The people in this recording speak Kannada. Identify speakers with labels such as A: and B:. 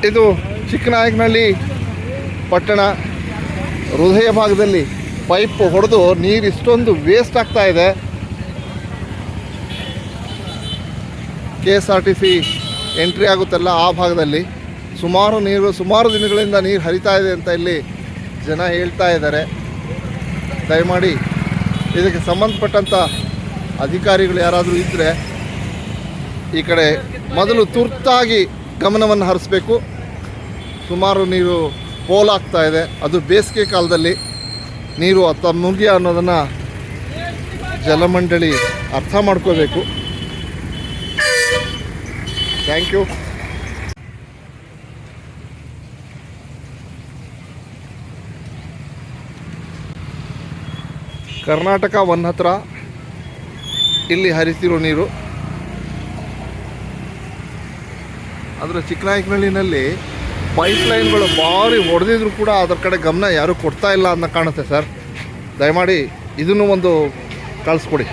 A: ಇದು ಚಿಕ್ಕನಾಯಕನಹಳ್ಳಿ ಪಟ್ಟಣ ಹೃದಯ ಭಾಗದಲ್ಲಿ ಪೈಪ್ ಹೊಡೆದು ನೀರು ಇಷ್ಟೊಂದು ವೇಸ್ಟ್ ಆಗ್ತಾ ಇದೆ. KSRTC ಎಂಟ್ರಿ ಆಗುತ್ತಲ್ಲ ಆ ಭಾಗದಲ್ಲಿ ಸುಮಾರು ದಿನಗಳಿಂದ ನೀರು ಹರಿತಾ ಇದೆ ಅಂತ ಇಲ್ಲಿ ಜನ ಹೇಳ್ತಾ ಇದ್ದಾರೆ. ದಯಮಾಡಿ ಇದಕ್ಕೆ ಸಂಬಂಧಪಟ್ಟಂಥ ಅಧಿಕಾರಿಗಳು ಯಾರಾದರೂ ಇದ್ದರೆ ಈ ಕಡೆ ಮೊದಲು ತುರ್ತಾಗಿ ಗಮನವನ್ನು ಹರಿಸಬೇಕು. ಸುಮಾರು ನೀರು ಪೋಲಾಗ್ತಾ ಇದೆ, ಅದು ಬೇಸಿಗೆ ಕಾಲದಲ್ಲಿ ನೀರು ಮುಗಿಯ ಅನ್ನೋದನ್ನು ಜಲಮಂಡಳಿ ಅರ್ಥ ಮಾಡ್ಕೋಬೇಕು. Thank you. ಕರ್ನಾಟಕ ಒನ್ ಹತ್ರ ಇಲ್ಲಿ ಹರಿತಿರೋ ನೀರು. ಆದರೆ ಚಿಕ್ಕನಾಯಕನಹಳ್ಳಿನಲ್ಲಿ ಪೈಪ್ ಲೈನ್ಗಳು ಭಾರಿ ಹೊಡೆದಿದ್ರು ಕೂಡ ಅದರ ಕಡೆ ಗಮನ ಯಾರೂ ಕೊಡ್ತಾ ಇಲ್ಲ ಅಂತ ಕಾಣುತ್ತೆ ಸರ್. ದಯಮಾಡಿ ಇದನ್ನು ಒಂದು ಕಳಿಸ್ಕೊಡಿ.